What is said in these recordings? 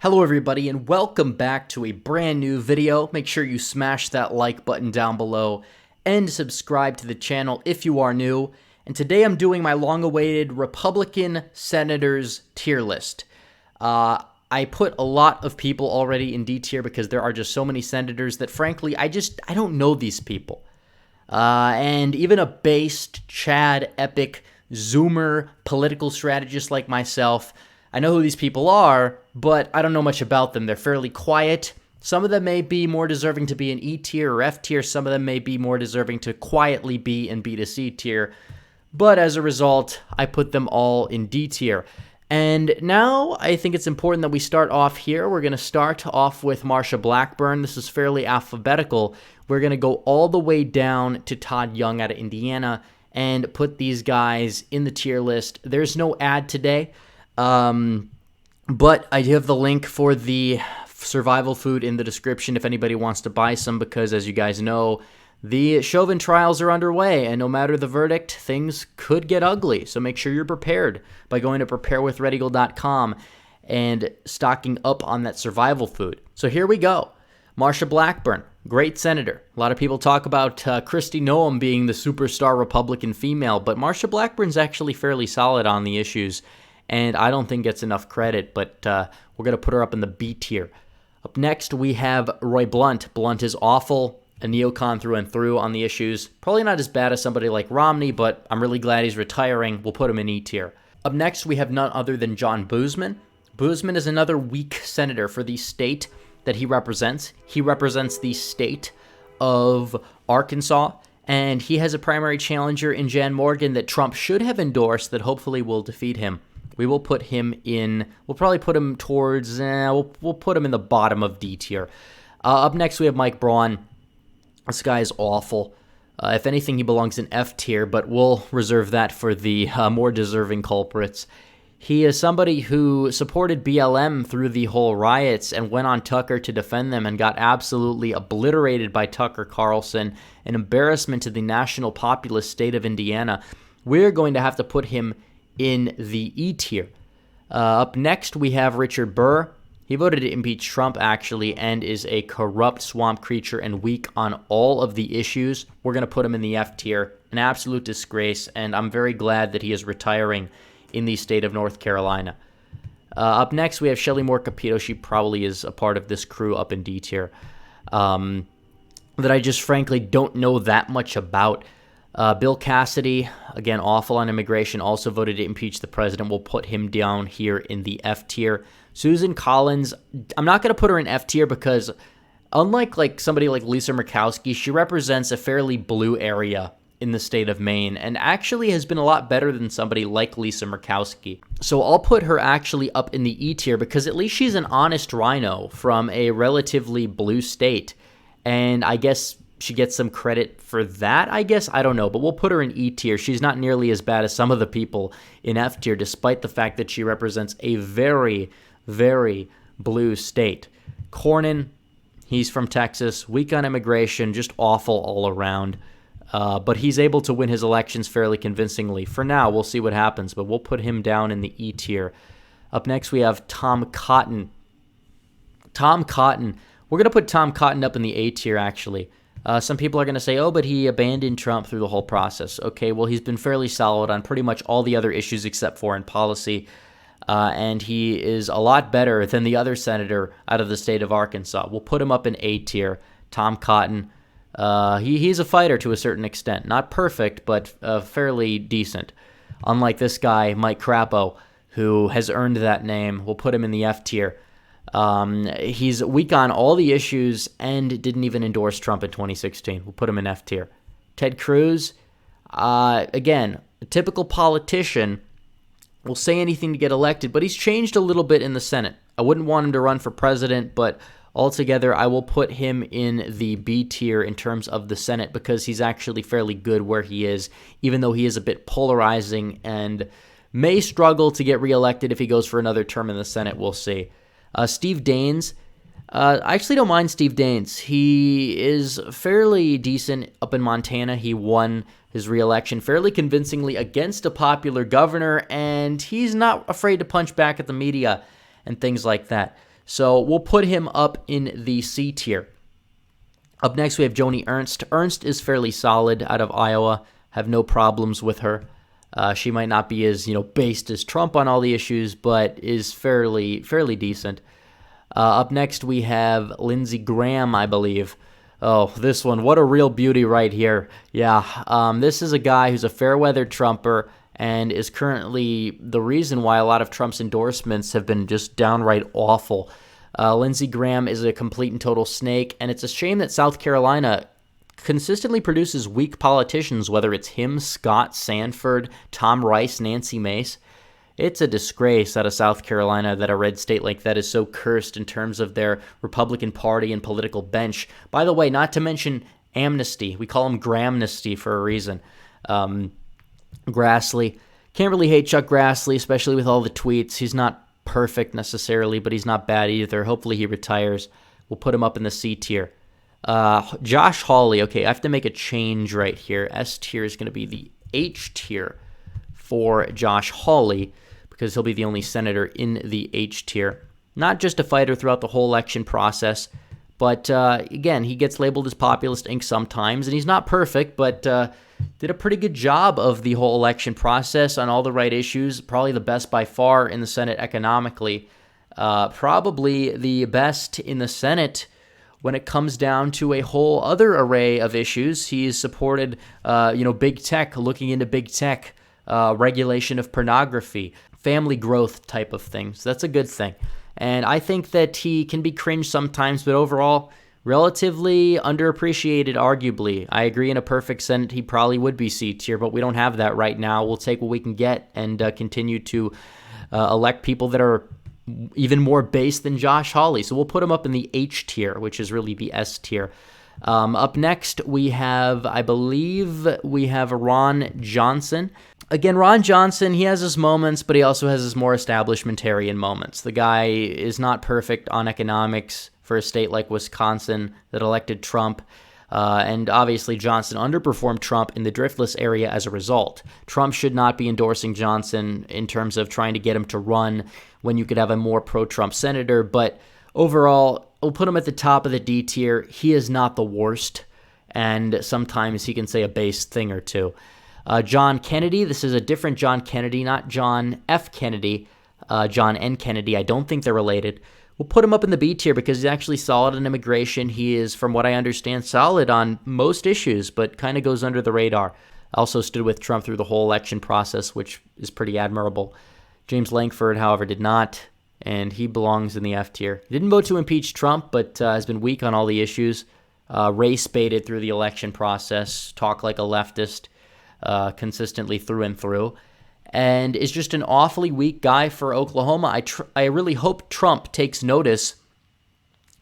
Hello everybody and welcome back to a brand new video. Make sure you smash that like button down below and subscribe to the channel if you are new. And today I'm doing my long-awaited Republican Senators tier list. I put a lot of people already in D tier because there are just so many senators that frankly I don't know these people. And even a based, Chad, epic, Zoomer political strategist like myself, I know who these people are, but I don't know much about them. They're fairly quiet. Some of them may be more deserving to be in E tier or F tier. Some of them may be more deserving to quietly be in B to C tier. But as a result, I put them all in D tier. And now I think it's important that we start off here. We're going to start off with Marsha Blackburn. This is fairly alphabetical. We're going to go all the way down to Todd Young out of Indiana and put these guys in the tier list. There's no ad today. But I do have the link for the survival food in the description if anybody wants to buy some, because as you guys know, the Chauvin trials are underway, and no matter the verdict, things could get ugly. So make sure you're prepared by going to preparewithredeagle.com and stocking up on that survival food. So here we go. Marsha Blackburn, great senator. A lot of people talk about Kristi Noem being the superstar Republican female, but Marsha Blackburn's actually fairly solid on the issues, and I don't think gets enough credit, but we're going to put her up in the B tier. Up next, we have Roy Blunt. Blunt is awful, a neocon through and through on the issues. Probably not as bad as somebody like Romney, but I'm really glad he's retiring. We'll put him in E tier. Up next, we have none other than John Boozman. Boozman is another weak senator for the state that he represents. He represents the state of Arkansas, and he has a primary challenger in Jan Morgan that Trump should have endorsed that hopefully will defeat him. We will put him in, we'll probably put him towards, we'll put him in the bottom of D tier. Up next, we have Mike Braun. This guy is awful. If anything, he belongs in F tier, but we'll reserve that for the more deserving culprits. He is somebody who supported BLM through the whole riots and went on Tucker to defend them and got absolutely obliterated by Tucker Carlson, an embarrassment to the national populous state of Indiana. We're going to have to put him in the E tier. Up next, we have Richard Burr. He voted to impeach Trump, actually, and is a corrupt swamp creature and weak on all of the issues. We're going to put him in the F tier. An absolute disgrace, and I'm very glad that he is retiring in the state of North Carolina. Up next, we have Shelley Moore Capito. She probably is a part of this crew up in D tier that I just frankly don't know that much about. Bill Cassidy, again, awful on immigration, also voted to impeach the president. We'll put him down here in the F tier. Susan Collins, I'm not going to put her in F tier because unlike somebody like Lisa Murkowski, she represents a fairly blue area in the state of Maine and actually has been a lot better than somebody like Lisa Murkowski. So I'll put her actually up in the E tier because at least she's an honest rhino from a relatively blue state. And I guess she gets some credit for that, I guess. I don't know, but we'll put her in E tier. She's not nearly as bad as some of the people in F tier, despite the fact that she represents a very, very blue state. Cornyn, he's from Texas, weak on immigration, just awful all around. But he's able to win his elections fairly convincingly. For now, we'll see what happens, but we'll put him down in the E tier. Up next, we have Tom Cotton. Tom Cotton. We're going to put Tom Cotton up in the A tier, actually. Some people are going to say, oh, but he abandoned Trump through the whole process. Okay, well, he's been fairly solid on pretty much all the other issues except foreign policy. And he is a lot better than the other senator out of the state of Arkansas. We'll put him up in A tier. Tom Cotton. He's a fighter to a certain extent. Not perfect, but fairly decent. Unlike this guy, Mike Crapo, who has earned that name. We'll put him in the F tier. He's weak on all the issues and didn't even endorse Trump in 2016. We'll put him in F tier. Ted Cruz, again, a typical politician, will say anything to get elected, but he's changed a little bit in the Senate. I wouldn't want him to run for president, but altogether, I will put him in the B tier in terms of the Senate because he's actually fairly good where he is, even though he is a bit polarizing and may struggle to get reelected if he goes for another term in the Senate. We'll see. Steve Daines. I actually don't mind Steve Daines. He is fairly decent up in Montana. He won his reelection fairly convincingly against a popular governor, and he's not afraid to punch back at the media and things like that. So we'll put him up in the C tier. Up next, we have Joni Ernst. Ernst is fairly solid out of Iowa. Have no problems with her. She might not be as based as Trump on all the issues, but is fairly decent. Up next, we have Lindsey Graham, I believe. Oh, this one, what a real beauty right here. Yeah, this is a guy who's a fair-weather Trumper and is currently the reason why a lot of Trump's endorsements have been just downright awful. Lindsey Graham is a complete and total snake, and it's a shame that South Carolina consistently produces weak politicians, whether it's him, Scott Sanford, Tom Rice, Nancy Mace. It's a disgrace out of South Carolina that a red state like that is so cursed in terms of their Republican Party and political bench. By the way, not to mention amnesty. We call him Gramnesty for a reason. Grassley. Can't really hate Chuck Grassley, especially with all the tweets. He's not perfect necessarily, but he's not bad either. Hopefully he retires. We'll put him up in the C tier. Josh Hawley. Okay, I have to make a change right here. S tier is going to be the H tier for Josh Hawley because he'll be the only senator in the H tier. Not just a fighter throughout the whole election process, but again, he gets labeled as populist ink sometimes, and he's not perfect, but did a pretty good job of the whole election process on all the right issues. Probably the best by far in the Senate economically. Probably the best in the Senate when it comes down to a whole other array of issues. He's supported, big tech, looking into big tech, regulation of pornography, family growth type of things. That's a good thing. And I think that he can be cringe sometimes, but overall, relatively underappreciated, arguably. I agree in a perfect Senate, he probably would be C tier, but we don't have that right now. We'll take what we can get and continue to elect people that are even more base than Josh Hawley. So we'll put him up in the H tier, which is really the S tier. Up next, we have Ron Johnson. Again, Ron Johnson, he has his moments, but he also has his more establishmentarian moments. The guy is not perfect on economics for a state like Wisconsin that elected Trump. And obviously, Johnson underperformed Trump in the driftless area as a result. Trump should not be endorsing Johnson in terms of trying to get him to run when you could have a more pro-Trump senator. But overall, we'll put him at the top of the D tier. He is not the worst, and sometimes he can say a base thing or two. John Kennedy, this is a different John Kennedy, not John F. Kennedy, John N. Kennedy. I don't think they're related. We'll put him up in the B tier because he's actually solid on immigration. He is, from what I understand, solid on most issues, but kind of goes under the radar. Also stood with Trump through the whole election process, which is pretty admirable. James Lankford, however, did not, and he belongs in the F tier. He didn't vote to impeach Trump, but has been weak on all the issues. Race-baited through the election process, talk like a leftist consistently through and through, and is just an awfully weak guy for Oklahoma. I really hope Trump takes notice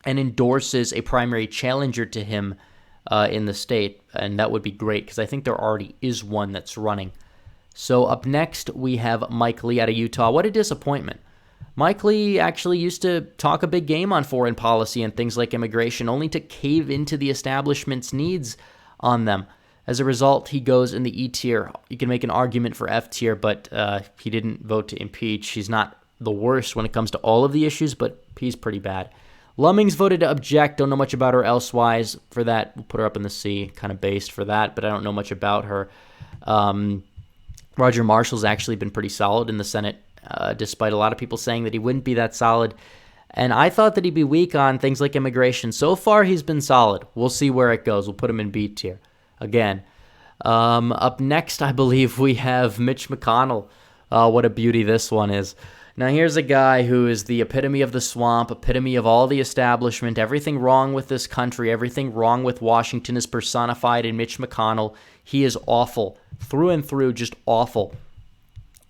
and endorses a primary challenger to him in the state, and that would be great because I think there already is one that's running. So up next, we have Mike Lee out of Utah. What a disappointment. Mike Lee actually used to talk a big game on foreign policy and things like immigration, only to cave into the establishment's needs on them. As a result, he goes in the E tier. You can make an argument for F tier, but he didn't vote to impeach. He's not the worst when it comes to all of the issues, but he's pretty bad. Lummings voted to object. Don't know much about her elsewise. For that, we'll put her up in the C. Kind of based for that, but I don't know much about her. Roger Marshall's actually been pretty solid in the Senate, despite a lot of people saying that he wouldn't be that solid. And I thought that he'd be weak on things like immigration. So far, he's been solid. We'll see where it goes. We'll put him in B tier. Again, up next, I believe we have Mitch McConnell. What a beauty this one is. Now, here's a guy who is the epitome of the swamp, epitome of all the establishment. Everything wrong with this country, everything wrong with Washington is personified in Mitch McConnell. He is awful, through and through, just awful.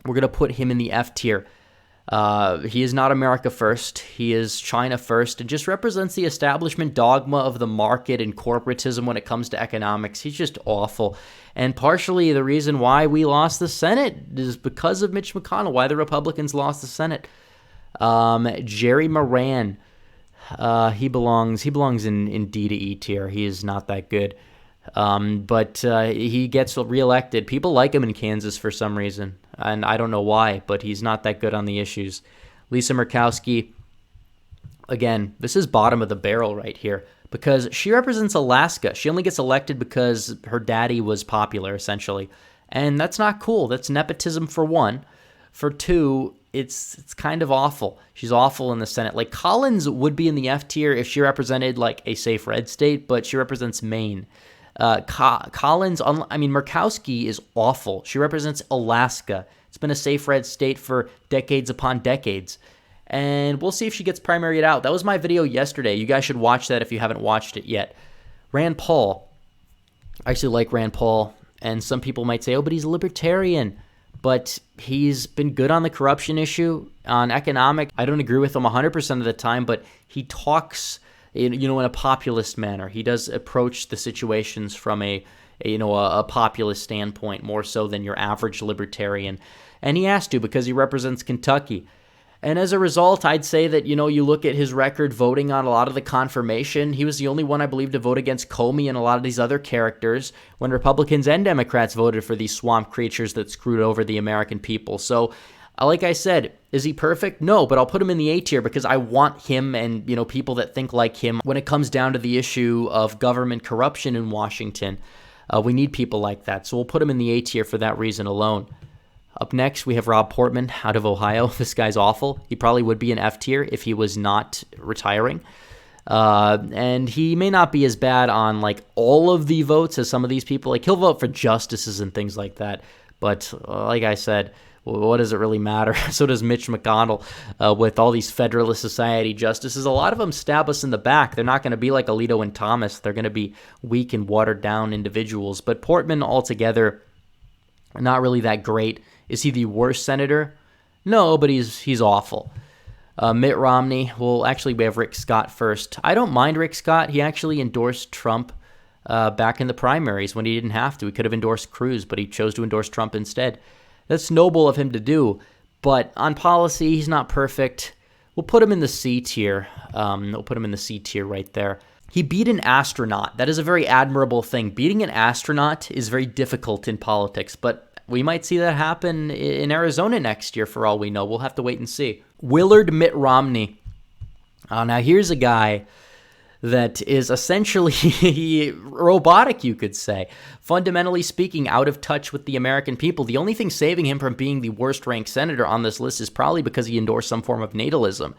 We're going to put him in the F tier. He is not America first. He is China first. It just represents the establishment dogma of the market and corporatism when it comes to economics. He's just awful. And partially the reason why we lost the Senate is because of Mitch McConnell, why the Republicans lost the Senate. Jerry Moran, he belongs in D to E tier. He is not that good. But he gets reelected. People like him in Kansas for some reason, and I don't know why, but he's not that good on the issues. Lisa Murkowski, Again, this is bottom of the barrel right here because she represents Alaska. She only gets elected because her daddy was popular, essentially. And that's not cool. That's nepotism for one. For two, it's kind of awful. She's awful in the Senate. Like, Collins would be in the F tier if she represented, like, a safe red state, but she represents Maine. Collins, Murkowski is awful. She represents Alaska. It's been a safe red state for decades upon decades. And we'll see if she gets primaried out. That was my video yesterday. You guys should watch that if you haven't watched it yet. Rand Paul. I actually like Rand Paul. And some people might say, oh, but he's a libertarian. But he's been good on the corruption issue, on economic. I don't agree with him 100% of the time, but he talks in a populist manner. He does approach the situations from a populist standpoint more so than your average libertarian. And he has to because he represents Kentucky. And as a result, I'd say that, you look at his record voting on a lot of the confirmation. He was the only one, I believe, to vote against Comey and a lot of these other characters when Republicans and Democrats voted for these swamp creatures that screwed over the American people. So, like I said, is he perfect? No, but I'll put him in the A tier because I want him and, people that think like him when it comes down to the issue of government corruption in Washington. We need people like that. So we'll put him in the A tier for that reason alone. Up next, we have Rob Portman out of Ohio. This guy's awful. He probably would be an F tier if he was not retiring. And he may not be as bad on, like, all of the votes as some of these people. Like, he'll vote for justices and things like that. But like I said, what does it really matter? So does Mitch McConnell with all these Federalist Society justices. A lot of them stab us in the back. They're not going to be like Alito and Thomas. They're going to be weak and watered-down individuals. But Portman altogether, not really that great. Is he the worst senator? No, but he's awful. Mitt Romney. Well, actually, we have Rick Scott first. I don't mind Rick Scott. He actually endorsed Trump back in the primaries when he didn't have to. He could have endorsed Cruz, but he chose to endorse Trump instead. That's noble of him to do. But on policy, he's not perfect. We'll put him in the C tier. We'll put him in the C tier right there. He beat an astronaut. That is a very admirable thing. Beating an astronaut is very difficult in politics, but we might see that happen in Arizona next year for all we know. We'll have to wait and see. Willard Mitt Romney. Now, here's a guy that is essentially robotic, you could say. Fundamentally speaking, out of touch with the American people. The only thing saving him from being the worst-ranked senator on this list is probably because he endorsed some form of natalism.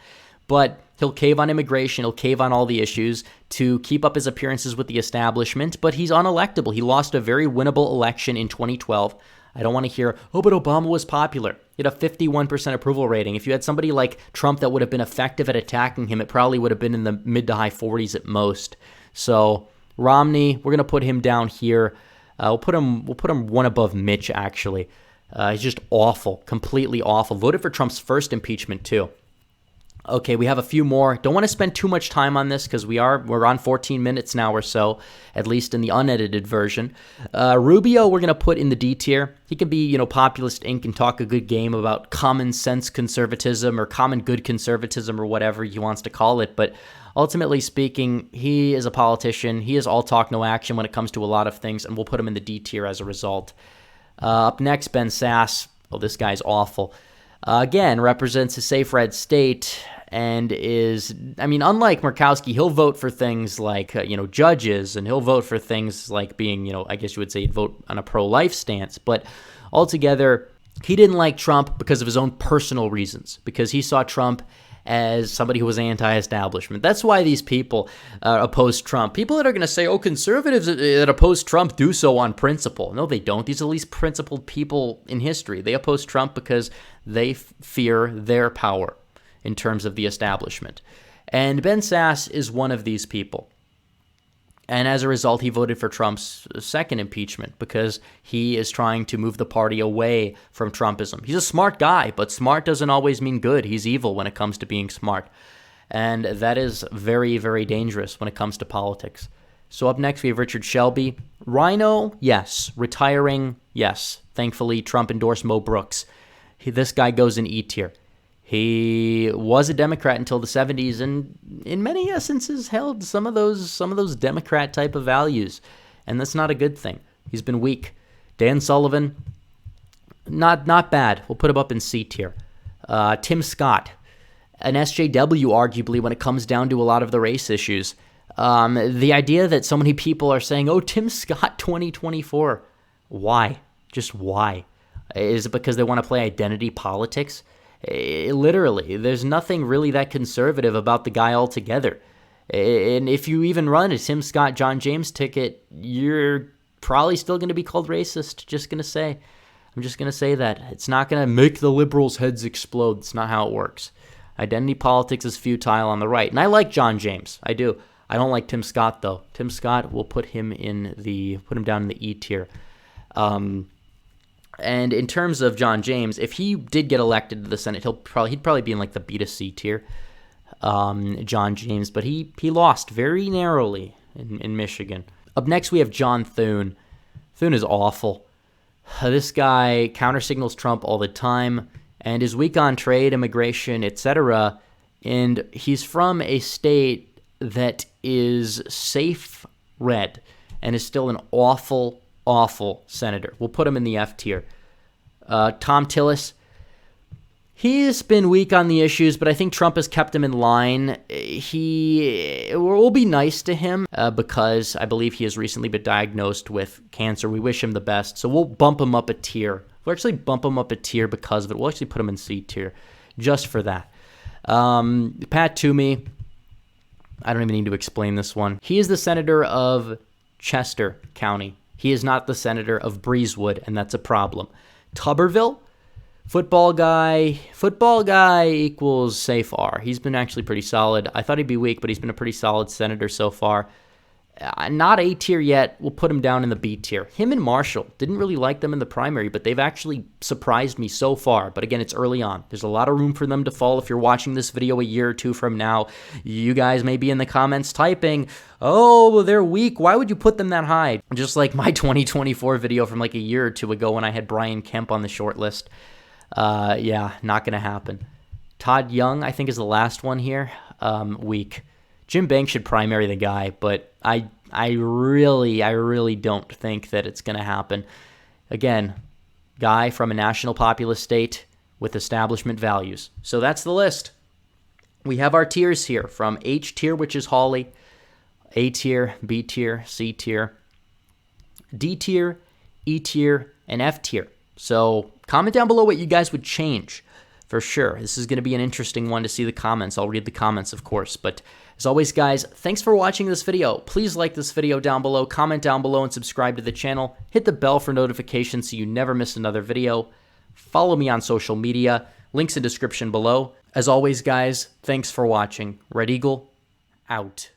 But he'll cave on immigration, he'll cave on all the issues to keep up his appearances with the establishment, but he's unelectable. He lost a very winnable election in 2012. I don't want to hear, oh, but Obama was popular. He had a 51% approval rating. If you had somebody like Trump that would have been effective at attacking him, it probably would have been in the mid to high 40s at most. So Romney, we're going to put him down here. We'll put him one above Mitch, actually. He's just awful, completely awful. Voted for Trump's first impeachment, too. Okay, we have a few more. Don't want to spend too much time on this because we're on 14 minutes now or so, at least in the unedited version. Rubio, we're going to put in the D tier. He can be, populist ink and talk a good game about common sense conservatism or common good conservatism or whatever he wants to call it. But ultimately speaking, he is a politician. He is all talk, no action when it comes to a lot of things, and we'll put him in the D tier as a result. Up next, Ben Sasse. Oh, this guy's awful. Again, represents a safe red state and is, unlike Murkowski, he'll vote for things like, judges, and he'll vote for things like being, I guess you would say he'd vote on a pro-life stance. But altogether, he didn't like Trump because of his own personal reasons, because he saw Trump as somebody who was anti-establishment. That's why these people oppose Trump. People that are going to say, oh, conservatives that oppose Trump do so on principle. No, they don't. These are the least principled people in history. They oppose Trump because they fear their power in terms of the establishment. And Ben Sasse is one of these people. And as a result, he voted for Trump's second impeachment because he is trying to move the party away from Trumpism. He's a smart guy, but smart doesn't always mean good. He's evil when it comes to being smart. And that is very, very dangerous when it comes to politics. So up next, we have Richard Shelby. Rhino, yes. Retiring, yes. Thankfully, Trump endorsed Mo Brooks. This guy goes in E tier. He was a Democrat until the 70s, and in many essences held some of those Democrat type of values, and that's not a good thing. He's been weak. Dan Sullivan, not bad. We'll put him up in C tier. Tim Scott, an SJW, arguably, when it comes down to a lot of the race issues. The idea that so many people are saying, oh, Tim Scott 2024. Why? Just why? Is it because they want to play identity politics? Literally, there's nothing really that conservative about the guy altogether. And if you even run a Tim Scott John James ticket, you're probably still going to be called racist. I'm just going to say that. It's not going to make the liberals' heads explode. It's not how it works. Identity politics is futile on the right. And I like John James. I do. I don't like Tim Scott, though. Tim Scott will put him down in the E tier. And in terms of John James, if he did get elected to the Senate, he'd probably be in like the B to C tier. John James, but he lost very narrowly in Michigan. Up next, we have John Thune. Thune is awful. This guy countersignals Trump all the time and is weak on trade, immigration, etc. And he's from a state that is safe red and is still an awful, awful senator. We'll put him in the F tier. Tom Tillis. He's been weak on the issues, but I think Trump has kept him in line. We'll be nice to him because I believe he has recently been diagnosed with cancer. We wish him the best. So we'll bump him up a tier. We'll actually bump him up a tier because of it. We'll actually put him in C tier just for that. Pat Toomey. I don't even need to explain this one. He is the senator of Chester County. He is not the senator of Breezewood, and that's a problem. Tuberville. Football guy equals safe R. He's been actually pretty solid. I thought he'd be weak, but he's been a pretty solid senator so far. Not A tier yet. We'll put him down in the B tier. Him and Marshall. Didn't really like them in the primary, but they've actually surprised me so far. But again, it's early on. There's a lot of room for them to fall. If you're watching this video a year or two from now, you guys may be in the comments typing, oh, they're weak. Why would you put them that high? Just like my 2024 video from like a year or two ago when I had Brian Kemp on the short list. Yeah, not going to happen. Todd Young, I think, is the last one here. Weak. Jim Banks should primary the guy, but I really don't think that it's going to happen. Again, guy from a national populous state with establishment values. So that's the list. We have our tiers here from H tier, which is Hawley, A tier, B tier, C tier, D tier, E tier, and F tier. So comment down below what you guys would change for sure. This is going to be an interesting one to see the comments. I'll read the comments, of course. But as always, guys, thanks for watching this video. Please like this video down below, comment down below, and subscribe to the channel. Hit the bell for notifications so you never miss another video. Follow me on social media. Links in description below. As always, guys, thanks for watching. Red Eagle, out.